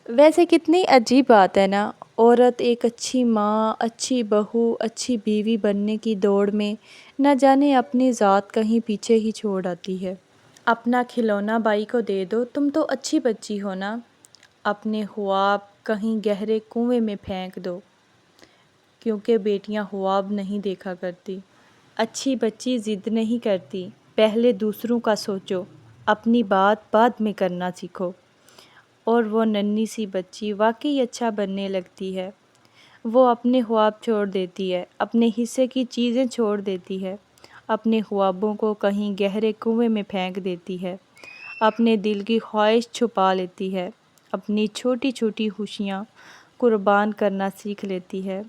ویسے کتنی عجیب بات ہے نا، عورت ایک اچھی ماں، اچھی بہو، اچھی بیوی بننے کی دوڑ میں نہ جانے اپنی ذات کہیں پیچھے ہی چھوڑ آتی ہے۔ اپنا کھلونا بائی کو دے دو، تم تو اچھی بچی ہو نا، اپنے خواب کہیں گہرے کنویں میں پھینک دو، کیونکہ بیٹیاں خواب نہیں دیکھا کرتی۔ اچھی بچی ضد نہیں کرتی، پہلے دوسروں کا سوچو، اپنی بات بعد میں کرنا سیکھو۔ اور وہ ننھی سی بچی واقعی اچھا بننے لگتی ہے۔ وہ اپنے خواب چھوڑ دیتی ہے، اپنے حصے کی چیزیں چھوڑ دیتی ہے، اپنے خوابوں کو کہیں گہرے کنویں میں پھینک دیتی ہے، اپنے دل کی خواہش چھپا لیتی ہے، اپنی چھوٹی چھوٹی خوشیاں قربان کرنا سیکھ لیتی ہے،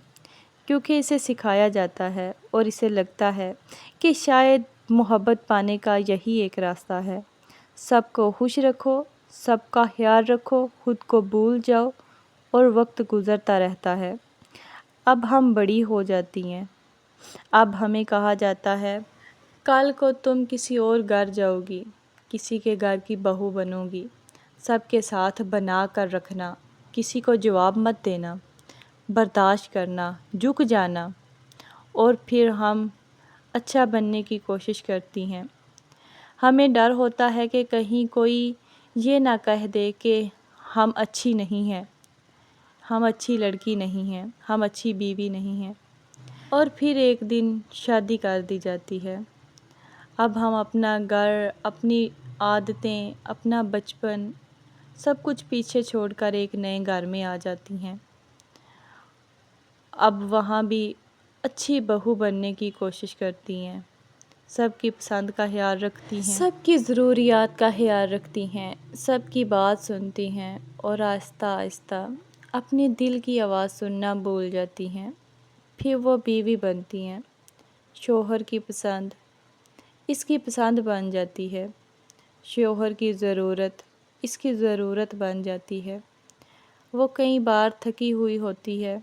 کیونکہ اسے سکھایا جاتا ہے اور اسے لگتا ہے کہ شاید محبت پانے کا یہی ایک راستہ ہے۔ سب کو خوش رکھو، سب کا خیال رکھو، خود کو بھول جاؤ، اور وقت گزرتا رہتا ہے۔ اب ہم بڑی ہو جاتی ہیں، اب ہمیں کہا جاتا ہے کل کو تم کسی اور گھر جاؤ گی، کسی کے گھر کی بہو بنو گی، سب کے ساتھ بنا کر رکھنا، کسی کو جواب مت دینا، برداشت کرنا، جھک جانا، اور پھر ہم اچھا بننے کی کوشش کرتی ہیں۔ ہمیں ڈر ہوتا ہے کہ کہیں کوئی یہ نہ کہہ دے کہ ہم اچھی نہیں ہیں، ہم اچھی لڑکی نہیں ہیں، ہم اچھی بیوی نہیں ہیں، اور پھر ایک دن شادی کر دی جاتی ہے۔ اب ہم اپنا گھر، اپنی عادتیں، اپنا بچپن، سب کچھ پیچھے چھوڑ کر ایک نئے گھر میں آ جاتی ہیں۔ اب وہاں بھی اچھی بہو بننے کی کوشش کرتی ہیں، سب کی پسند کا خیال رکھتی ہیں، سب کی ضروریات کا خیال رکھتی ہیں، سب کی بات سنتی ہیں، اور آہستہ آہستہ اپنے دل کی آواز سننا بھول جاتی ہیں۔ پھر وہ بیوی بنتی ہیں، شوہر کی پسند اس کی پسند بن جاتی ہے، شوہر کی ضرورت اس کی ضرورت بن جاتی ہے۔ وہ کئی بار تھکی ہوئی ہوتی ہے،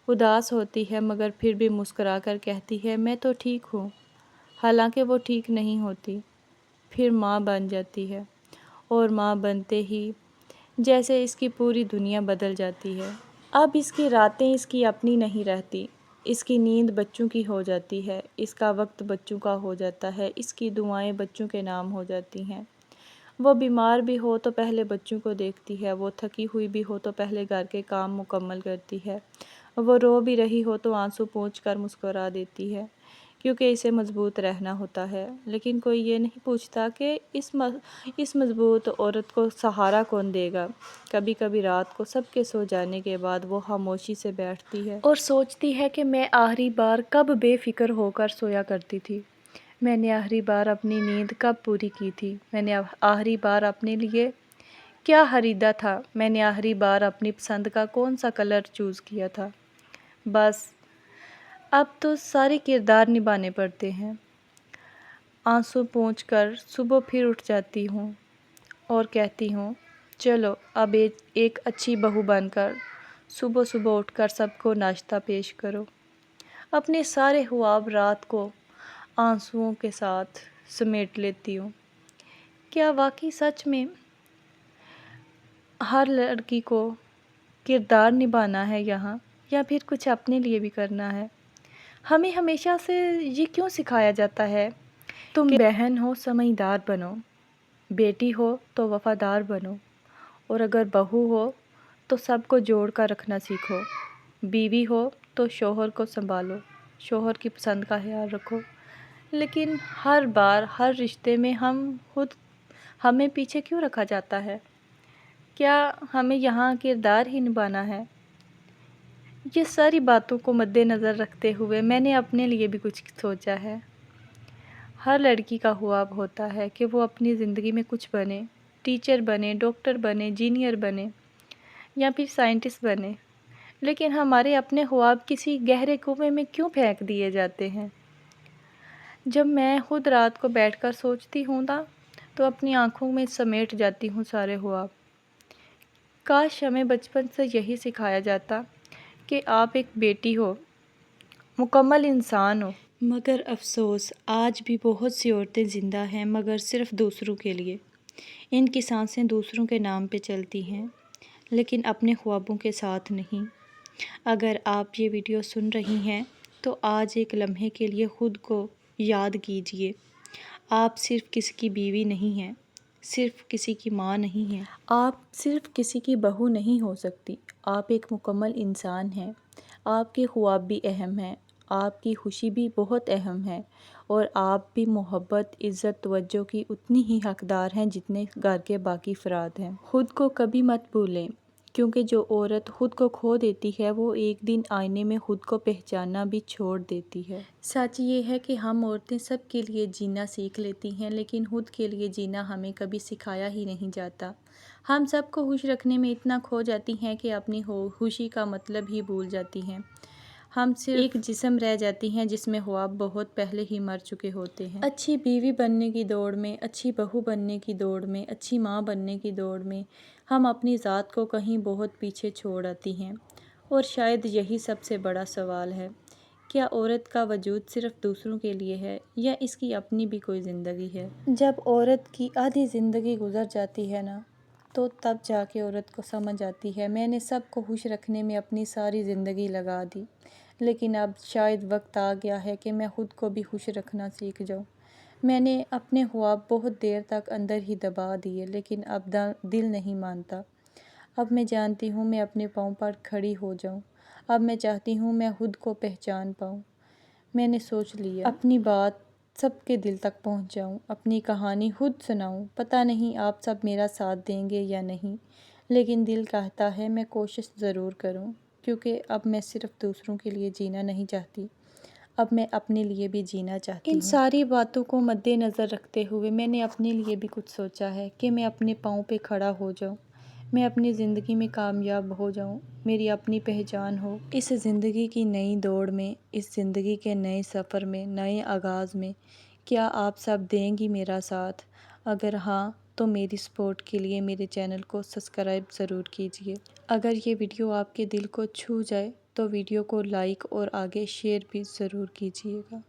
اداس ہوتی ہے، مگر پھر بھی مسکرا کر کہتی ہے میں تو ٹھیک ہوں، حالانکہ وہ ٹھیک نہیں ہوتی۔ پھر ماں بن جاتی ہے، اور ماں بنتے ہی جیسے اس کی پوری دنیا بدل جاتی ہے۔ اب اس کی راتیں اس کی اپنی نہیں رہتی، اس کی نیند بچوں کی ہو جاتی ہے، اس کا وقت بچوں کا ہو جاتا ہے، اس کی دعائیں بچوں کے نام ہو جاتی ہیں۔ وہ بیمار بھی ہو تو پہلے بچوں کو دیکھتی ہے، وہ تھکی ہوئی بھی ہو تو پہلے گھر کے کام مکمل کرتی ہے، وہ رو بھی رہی ہو تو آنسو پونچھ کر مسکرا دیتی ہے، کیونکہ اسے مضبوط رہنا ہوتا ہے۔ لیکن کوئی یہ نہیں پوچھتا کہ اس مضبوط عورت کو سہارا کون دے گا۔ کبھی کبھی رات کو سب کے سو جانے کے بعد وہ خاموشی سے بیٹھتی ہے اور سوچتی ہے کہ میں آخری بار کب بے فکر ہو کر سویا کرتی تھی، میں نے آخری بار اپنی نیند کب پوری کی تھی، میں نے آخری بار اپنے لیے کیا خریدا تھا، میں نے آخری بار اپنی پسند کا کون سا کلر چوز کیا تھا۔ بس اب تو سارے کردار نبھانے پڑتے ہیں۔ آنسو پونچھ کر صبح پھر اٹھ جاتی ہوں اور کہتی ہوں چلو اب ایک اچھی بہو بن کر صبح صبح اٹھ کر سب کو ناشتہ پیش کرو۔ اپنے سارے خواب رات کو آنسوؤں کے ساتھ سمیٹ لیتی ہوں۔ کیا واقعی سچ میں ہر لڑکی کو کردار نبھانا ہے یہاں، یا پھر کچھ اپنے لیے بھی کرنا ہے؟ ہمیں ہمیشہ سے یہ کیوں سکھایا جاتا ہے تم بہن ہو سمجھدار بنو، بیٹی ہو تو وفادار بنو، اور اگر بہو ہو تو سب کو جوڑ کر رکھنا سیکھو، بیوی ہو تو شوہر کو سنبھالو، شوہر کی پسند کا خیال رکھو۔ لیکن ہر بار ہر رشتے میں ہمیں پیچھے کیوں رکھا جاتا ہے؟ کیا ہمیں یہاں کردار ہی نبھانا ہے؟ یہ ساری باتوں کو مد نظر رکھتے ہوئے میں نے اپنے لیے بھی کچھ سوچا ہے۔ ہر لڑکی کا خواب ہوتا ہے کہ وہ اپنی زندگی میں کچھ بنے، ٹیچر بنے، ڈاکٹر بنے، انجینئر بنے، یا پھر سائنٹسٹ بنے، لیکن ہمارے اپنے خواب کسی گہرے کنویں میں کیوں پھینک دیے جاتے ہیں؟ جب میں خود رات کو بیٹھ کر سوچتی ہوں نا تو اپنی آنکھوں میں سمیٹ جاتی ہوں سارے خواب۔ کاش ہمیں بچپن سے یہی سکھایا جاتا کہ آپ ایک بیٹی ہو، مکمل انسان ہو۔ مگر افسوس آج بھی بہت سی عورتیں زندہ ہیں، مگر صرف دوسروں کے لیے۔ ان کی سانسیں دوسروں کے نام پہ چلتی ہیں، لیکن اپنے خوابوں کے ساتھ نہیں۔ اگر آپ یہ ویڈیو سن رہی ہیں تو آج ایک لمحے کے لیے خود کو یاد کیجیے، آپ صرف کسی کی بیوی نہیں ہیں، صرف کسی کی ماں نہیں ہیں، آپ صرف کسی کی بہو نہیں ہو سکتی، آپ ایک مکمل انسان ہیں۔ آپ کے خواب بھی اہم ہیں، آپ کی خوشی بھی بہت اہم ہے، اور آپ بھی محبت، عزت، توجہ کی اتنی ہی حقدار ہیں جتنے گھر کے باقی افراد ہیں۔ خود کو کبھی مت بھولیں، کیونکہ جو عورت خود کو کھو دیتی ہے وہ ایک دن آئینے میں خود کو پہچاننا بھی چھوڑ دیتی ہے۔ سچ یہ ہے کہ ہم عورتیں سب کے لیے جینا سیکھ لیتی ہیں، لیکن خود کے لیے جینا ہمیں کبھی سکھایا ہی نہیں جاتا۔ ہم سب کو خوش رکھنے میں اتنا کھو جاتی ہیں کہ اپنی خوشی کا مطلب ہی بھول جاتی ہیں۔ ہم صرف ایک جسم رہ جاتی ہیں جس میں خواب بہت پہلے ہی مر چکے ہوتے ہیں۔ اچھی بیوی بننے کی دوڑ میں، اچھی بہو بننے کی دوڑ میں، اچھی ماں بننے کی دوڑ میں ہم اپنی ذات کو کہیں بہت پیچھے چھوڑ آتی ہیں، اور شاید یہی سب سے بڑا سوال ہے، کیا عورت کا وجود صرف دوسروں کے لیے ہے یا اس کی اپنی بھی کوئی زندگی ہے؟ جب عورت کی آدھی زندگی گزر جاتی ہے نا، تو تب جا کے عورت کو سمجھ آتی ہے میں نے سب کو خوش رکھنے میں اپنی ساری زندگی لگا دی، لیکن اب شاید وقت آ گیا ہے کہ میں خود کو بھی خوش رکھنا سیکھ جاؤں۔ میں نے اپنے خواب بہت دیر تک اندر ہی دبا دیے، لیکن اب دل نہیں مانتا۔ اب میں جانتی ہوں میں اپنے پاؤں پر کھڑی ہو جاؤں، اب میں چاہتی ہوں میں خود کو پہچان پاؤں۔ میں نے سوچ لیا اپنی بات سب کے دل تک پہنچ جاؤں، اپنی کہانی خود سناؤں۔ پتہ نہیں آپ سب میرا ساتھ دیں گے یا نہیں، لیکن دل کہتا ہے میں کوشش ضرور کروں، کیونکہ اب میں صرف دوسروں کے لیے جینا نہیں چاہتی، اب میں اپنے لیے بھی جینا چاہتی ہوں۔ ان ساری باتوں کو مد نظر رکھتے ہوئے میں نے اپنے لیے بھی کچھ سوچا ہے کہ میں اپنے پاؤں پہ کھڑا ہو جاؤں، میں اپنی زندگی میں کامیاب ہو جاؤں، میری اپنی پہچان ہو۔ اس زندگی کی نئی دوڑ میں، اس زندگی کے نئے سفر میں، نئے آغاز میں کیا آپ سب دیں گی میرا ساتھ؟ اگر ہاں تو میری سپورٹ کے لیے میرے چینل کو سبسکرائب ضرور کیجیے۔ اگر یہ ویڈیو آپ کے دل کو چھو جائے تو ویڈیو کو لائک اور آگے شیئر بھی ضرور کیجیے گا۔